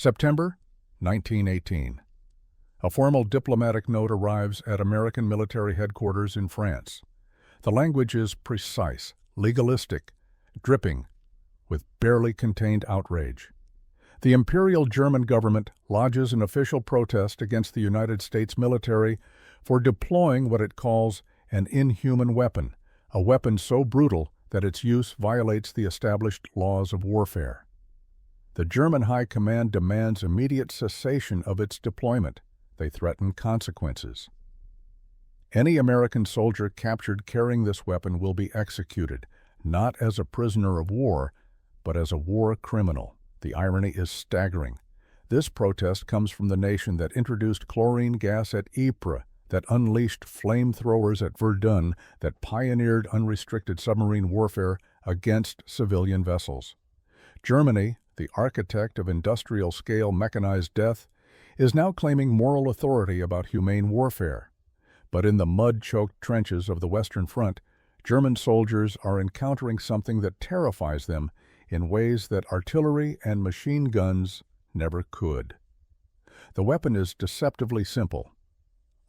September 1918. A formal diplomatic note arrives at American military headquarters in France. The language is precise, legalistic, dripping with barely contained outrage. The Imperial German government lodges an official protest against the United States military for deploying what it calls an inhuman weapon, a weapon so brutal that its use violates the established laws of warfare. The German High Command demands immediate cessation of its deployment. They threaten consequences. Any American soldier captured carrying this weapon will be executed, not as a prisoner of war, but as a war criminal. The irony is staggering. This protest comes from the nation that introduced chlorine gas at Ypres, that unleashed flamethrowers at Verdun, that pioneered unrestricted submarine warfare against civilian vessels. Germany, the architect of industrial-scale mechanized death, is now claiming moral authority about humane warfare. But in the mud-choked trenches of the Western Front, German soldiers are encountering something that terrifies them in ways that artillery and machine guns never could. The weapon is deceptively simple.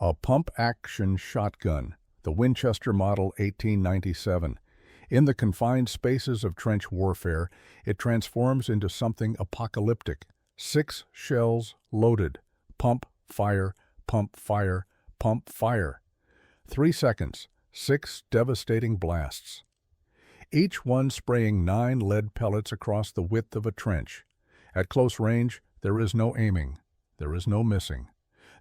A pump-action shotgun, the Winchester Model 1897. In the confined spaces of trench warfare, it transforms into something apocalyptic. 6 shells loaded. Pump, fire, pump, fire, pump, fire. 3 seconds, 6 devastating blasts. Each one spraying 9 lead pellets across the width of a trench. At close range, there is no aiming. There is no missing.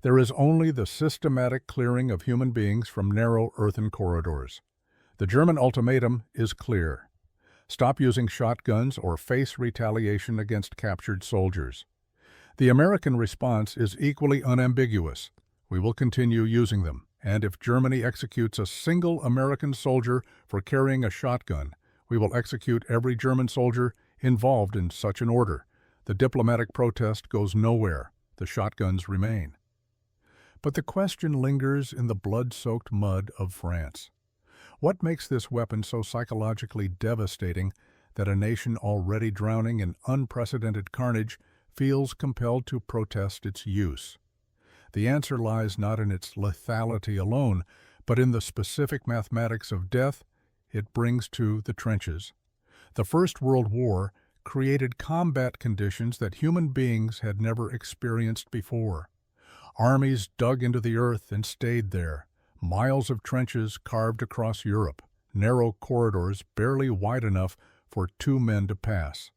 There is only the systematic clearing of human beings from narrow earthen corridors. The German ultimatum is clear. Stop using shotguns or face retaliation against captured soldiers. The American response is equally unambiguous. We will continue using them, and if Germany executes a single American soldier for carrying a shotgun, we will execute every German soldier involved in such an order. The diplomatic protest goes nowhere. The shotguns remain. But the question lingers in the blood-soaked mud of France. What makes this weapon so psychologically devastating that a nation already drowning in unprecedented carnage feels compelled to protest its use? The answer lies not in its lethality alone, but in the specific mathematics of death it brings to the trenches. The First World War created combat conditions that human beings had never experienced before. Armies dug into the earth and stayed there. Miles of trenches carved across Europe, narrow corridors barely wide enough for 2 men to pass.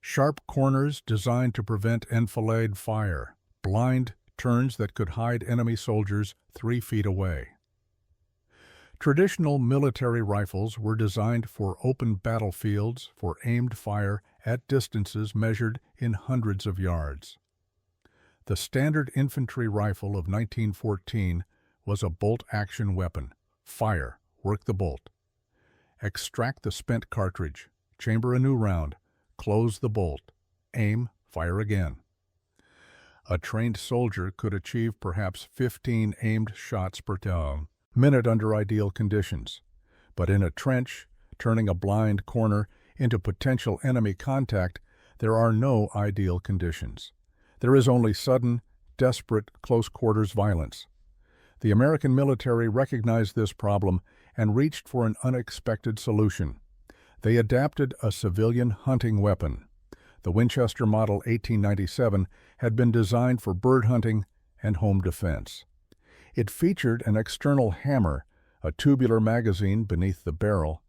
Sharp corners designed to prevent enfilade fire, blind turns that could hide enemy soldiers 3 feet away. Traditional military rifles were designed for open battlefields for aimed fire at distances measured in hundreds of yards. The standard infantry rifle of 1914 was a bolt-action weapon. Fire, work the bolt. Extract the spent cartridge, chamber a new round, close the bolt, aim, fire again. A trained soldier could achieve perhaps 15 aimed shots per minute under ideal conditions. But in a trench, turning a blind corner into potential enemy contact, there are no ideal conditions. There is only sudden, desperate, close-quarters violence. The American military recognized this problem and reached for an unexpected solution. They adapted a civilian hunting weapon. The Winchester Model 1897 had been designed for bird hunting and home defense. It featured an external hammer, a tubular magazine beneath the barrel,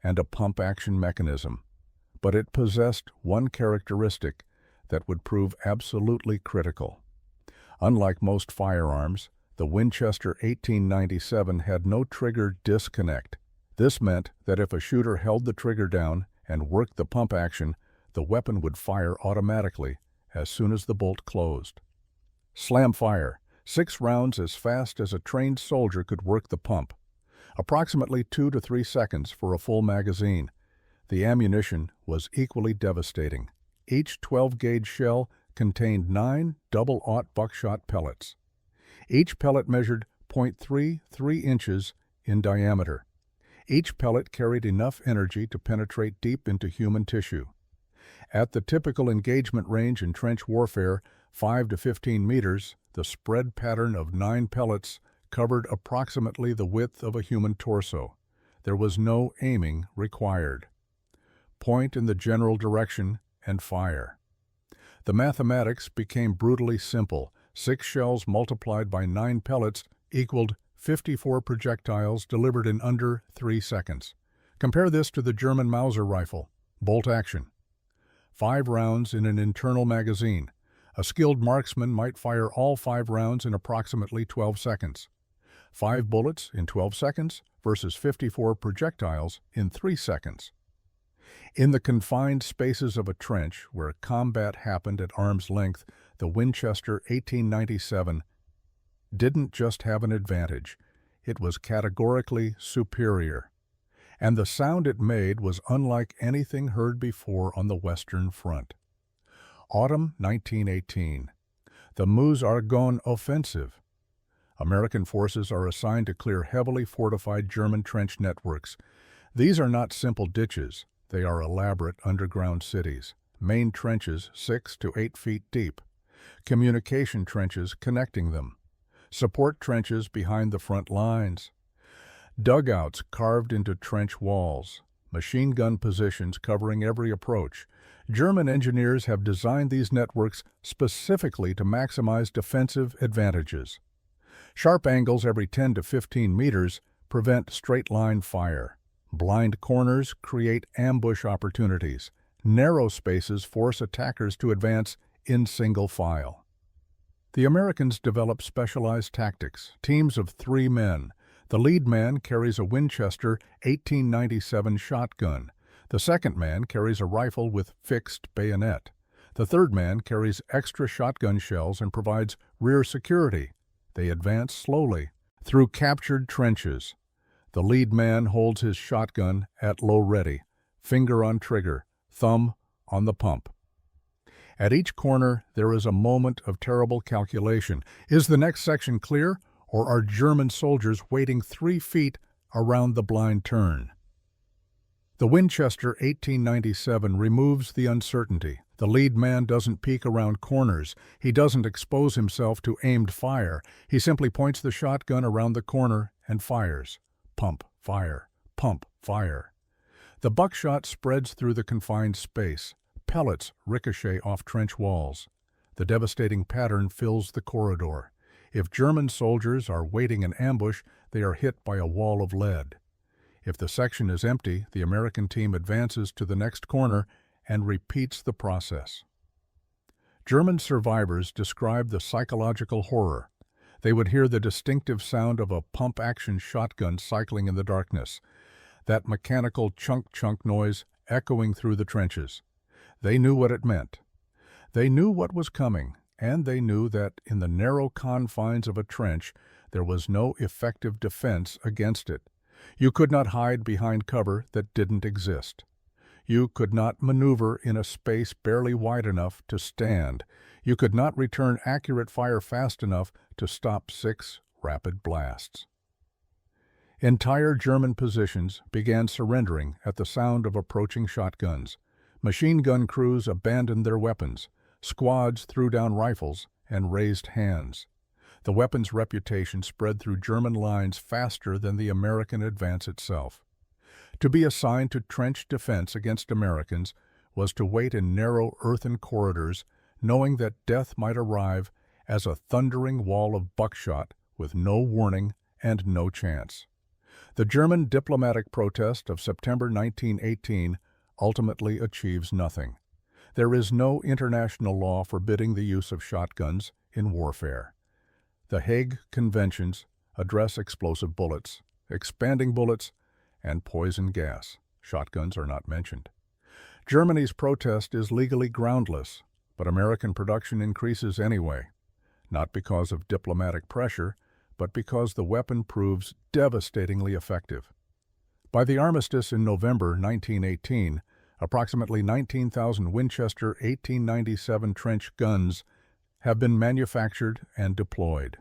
and a pump-action mechanism. But it possessed one characteristic that would prove absolutely critical. Unlike most firearms, the Winchester 1897 had no trigger disconnect. This meant that if a shooter held the trigger down and worked the pump action, the weapon would fire automatically as soon as the bolt closed. Slam fire, 6 rounds as fast as a trained soldier could work the pump. Approximately 2 to 3 seconds for a full magazine. The ammunition was equally devastating. Each 12-gauge shell contained 9 double-aught buckshot pellets. Each pellet measured 0.33 inches in diameter. Each pellet carried enough energy to penetrate deep into human tissue. At the typical engagement range in trench warfare, 5 to 15 meters, the spread pattern of 9 pellets covered approximately the width of a human torso. There was no aiming required. Point in the general direction and fire. The mathematics became brutally simple. 6 shells multiplied by 9 pellets equaled 54 projectiles delivered in under 3 seconds. Compare this to the German Mauser rifle, bolt action. 5 rounds in an internal magazine. A skilled marksman might fire all 5 rounds in approximately 12 seconds. 5 bullets in 12 seconds versus 54 projectiles in 3 seconds. In the confined spaces of a trench where combat happened at arm's length, the Winchester 1897 didn't just have an advantage, it was categorically superior. And the sound it made was unlike anything heard before on the Western Front. Autumn 1918. The Meuse-Argonne Offensive. American forces are assigned to clear heavily fortified German trench networks. These are not simple ditches. They are elaborate underground cities, main trenches 6 to 8 feet deep, communication trenches connecting them, support trenches behind the front lines, dugouts carved into trench walls, machine gun positions covering every approach. German engineers have designed these networks specifically to maximize defensive advantages. Sharp angles every 10 to 15 meters prevent straight-line fire. Blind corners create ambush opportunities. Narrow spaces force attackers to advance in single file. The Americans develop specialized tactics, teams of 3 men. The lead man carries a Winchester 1897 shotgun. The second man carries a rifle with fixed bayonet. The third man carries extra shotgun shells and provides rear security. They advance slowly through captured trenches. The lead man holds his shotgun at low ready, finger on trigger, thumb on the pump. At each corner, there is a moment of terrible calculation. Is the next section clear, or are German soldiers waiting 3 feet around the blind turn? The Winchester 1897 removes the uncertainty. The lead man doesn't peek around corners. He doesn't expose himself to aimed fire. He simply points the shotgun around the corner and fires. Pump, fire, pump, fire. The buckshot spreads through the confined space. Pellets ricochet off trench walls. The devastating pattern fills the corridor. If German soldiers are waiting in ambush, they are hit by a wall of lead. If the section is empty, the American team advances to the next corner and repeats the process. German survivors describe the psychological horror. They would hear the distinctive sound of a pump-action shotgun cycling in the darkness, that mechanical chunk-chunk noise echoing through the trenches. They knew what it meant. They knew what was coming, and they knew that in the narrow confines of a trench there was no effective defense against it. You could not hide behind cover that didn't exist. You could not maneuver in a space barely wide enough to stand. You could not return accurate fire fast enough to stop 6 rapid blasts. Entire German positions began surrendering at the sound of approaching shotguns. Machine gun crews abandoned their weapons. Squads threw down rifles and raised hands. The weapon's reputation spread through German lines faster than the American advance itself. To be assigned to trench defense against Americans was to wait in narrow earthen corridors, knowing that death might arrive as a thundering wall of buckshot with no warning and no chance. The German diplomatic protest of September 1918 ultimately achieves nothing. There is no international law forbidding the use of shotguns in warfare. The Hague Conventions address explosive bullets, expanding bullets, and poison gas. Shotguns are not mentioned. Germany's protest is legally groundless, but American production increases anyway, not because of diplomatic pressure, but because the weapon proves devastatingly effective. By the armistice in November 1918, approximately 19,000 Winchester 1897 trench guns have been manufactured and deployed.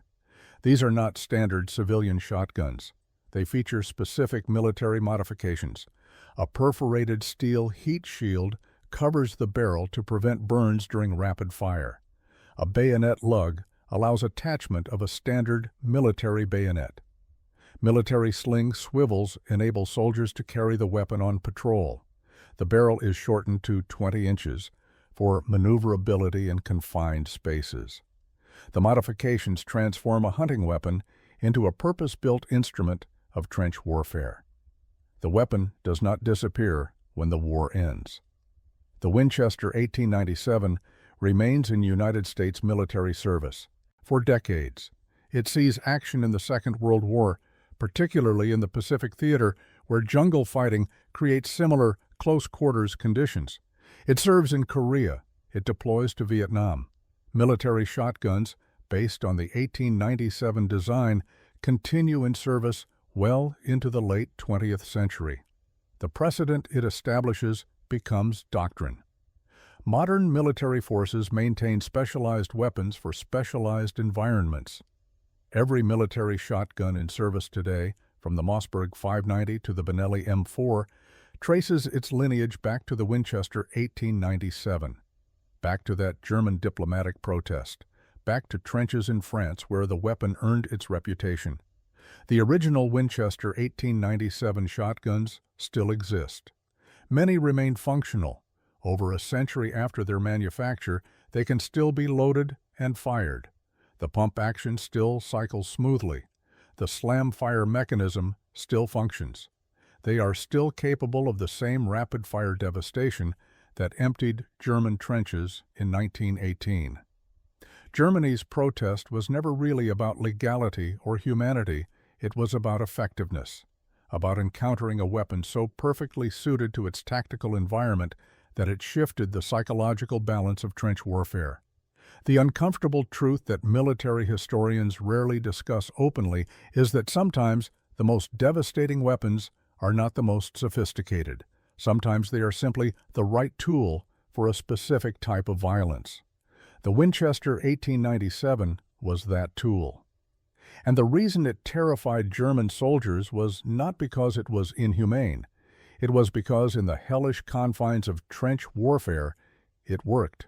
These are not standard civilian shotguns. They feature specific military modifications: a perforated steel heat shield covers the barrel to prevent burns during rapid fire. A bayonet lug allows attachment of a standard military bayonet. Military sling swivels enable soldiers to carry the weapon on patrol. The barrel is shortened to 20 inches for maneuverability in confined spaces. The modifications transform a hunting weapon into a purpose-built instrument of trench warfare. The weapon does not disappear when the war ends. The Winchester 1897 remains in United States military service. For decades, it sees action in the Second World War, particularly in the Pacific Theater, where jungle fighting creates similar close-quarters conditions. It serves in Korea. It deploys to Vietnam. Military shotguns, based on the 1897 design, continue in service well into the late 20th century. The precedent it establishes becomes doctrine. Modern military forces maintain specialized weapons for specialized environments. Every military shotgun in service today, from the Mossberg 590 to the Benelli M4, traces its lineage back to the Winchester 1897, back to that German diplomatic protest, back to trenches in France where the weapon earned its reputation. The original Winchester 1897 shotguns still exist. Many remain functional. Over a century after their manufacture, they can still be loaded and fired. The pump action still cycles smoothly. The slam-fire mechanism still functions. They are still capable of the same rapid-fire devastation that emptied German trenches in 1918. Germany's protest was never really about legality or humanity. It was about effectiveness, about encountering a weapon so perfectly suited to its tactical environment that it shifted the psychological balance of trench warfare. The uncomfortable truth that military historians rarely discuss openly is that sometimes the most devastating weapons are not the most sophisticated. Sometimes they are simply the right tool for a specific type of violence. The Winchester 1897 was that tool. And the reason it terrified German soldiers was not because it was inhumane. It was because in the hellish confines of trench warfare, it worked.